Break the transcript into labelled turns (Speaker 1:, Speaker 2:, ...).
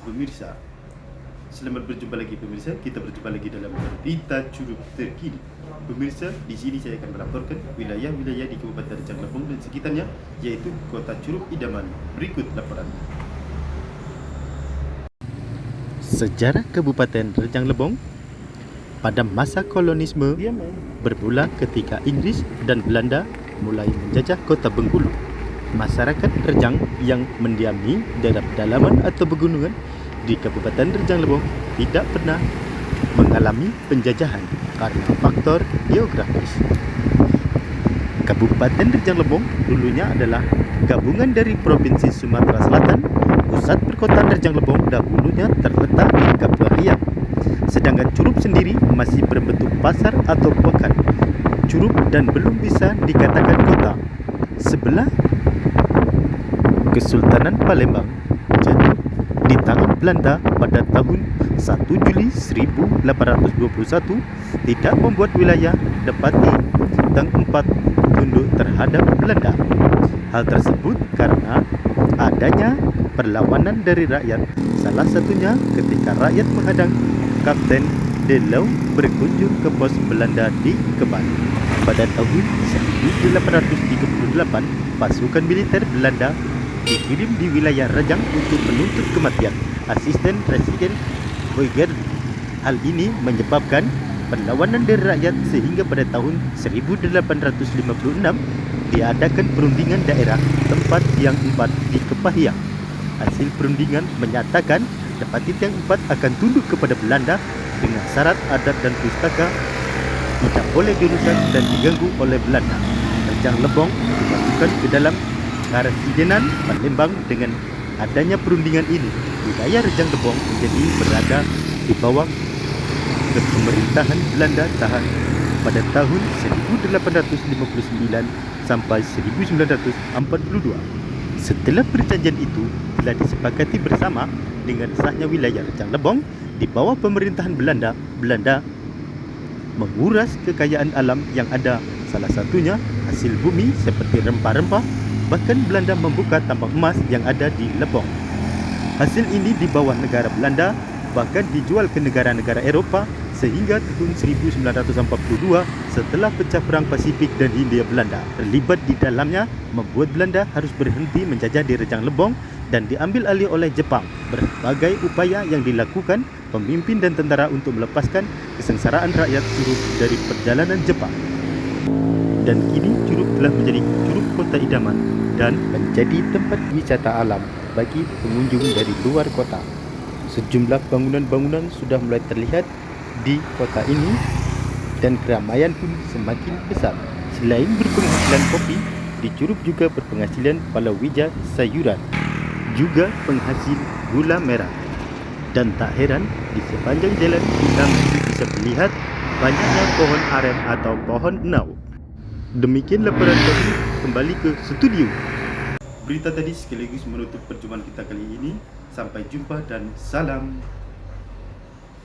Speaker 1: Pemirsa, selamat berjumpa lagi pemirsa. Kita berjumpa lagi dalam berita Curup terkini. Pemirsa, di sini saya akan melaporkan wilayah-wilayah di Kabupaten Rejang Lebong dan sekitarnya, yaitu Kota Curup Idaman. Berikut laporan. Sejarah Kabupaten Rejang Lebong pada masa kolonisme bermula ketika Inggris dan Belanda mulai menjajah kota Bengkulu. Masyarakat Rejang yang mendiami daerah pedalaman atau pegunungan di Kabupaten Rejang Lebong tidak pernah mengalami penjajahan karena faktor geografis. Kabupaten Rejang Lebong dulunya adalah gabungan dari Provinsi Sumatera Selatan. Pusat perkotaan Rejang Lebong dahulunya terletak di Kapuas, sedangkan Curup sendiri masih berbentuk pasar atau pekan Curup dan belum bisa dikatakan kota. Sebelah Kesultanan Palembang jatuh di tangan Belanda pada tahun 1 Juli 1821 tidak membuat wilayah Depati dan 4 tunduk terhadap Belanda. Hal tersebut karena adanya perlawanan dari rakyat, salah satunya ketika rakyat menghadang Kapten De Leeuw berkunjung ke pos Belanda di Kebal. Pada tahun 1838, pasukan militer Belanda dikirim di wilayah Rejang untuk menuntut kematian asisten Presiden Boyger. Hal ini menyebabkan perlawanan dari rakyat sehingga pada tahun 1856 diadakan perundingan daerah tempat Tiang 4 di Kepahiang. Hasil perundingan menyatakan Depati Tiang 4 akan tunduk kepada Belanda dengan syarat adat dan pustaka tidak boleh dirusak dan diganggu oleh Belanda. Rejang Lebong dimasukkan ke dalam Karesidenan Palembang. Dengan adanya perundingan ini, wilayah Rejang Lebong menjadi berada di bawah pemerintahan Belanda pada tahun 1859 sampai 1942. Setelah perjanjian itu telah disepakati bersama dengan sahnya wilayah Rejang Lebong di bawah pemerintahan Belanda, Belanda menguras kekayaan alam yang ada, salah satunya hasil bumi seperti rempah-rempah. Bahkan Belanda membuka tambang emas yang ada di Lebong. Hasil ini di bawah negara Belanda bahkan dijual ke negara-negara Eropah sehingga tahun 1942 setelah pecah perang Pasifik dan Hindia Belanda terlibat di dalamnya, membuat Belanda harus berhenti menjajah di Rejang Lebong dan diambil alih oleh Jepang. Berbagai upaya yang dilakukan pemimpin dan tentara untuk melepaskan kesengsaraan rakyat Curup dari perjalanan Jepang. Dan kini Curup telah menjadi Curup Kota Idaman dan menjadi tempat wisata alam bagi pengunjung dari luar kota. Sejumlah bangunan-bangunan sudah mulai terlihat di kota ini dan keramaian pun semakin besar. Selain berpenghasilan kopi, di Curup juga berpenghasilan palawija sayuran, juga penghasil gula merah. Dan tak heran, di sepanjang jalan kita masih bisa melihat banyaknya pohon aren atau pohon enau. Demikian laporan kami, kembali ke studio. Berita tadi sekaligus menutup perjumpaan kita kali ini. Sampai jumpa dan salam.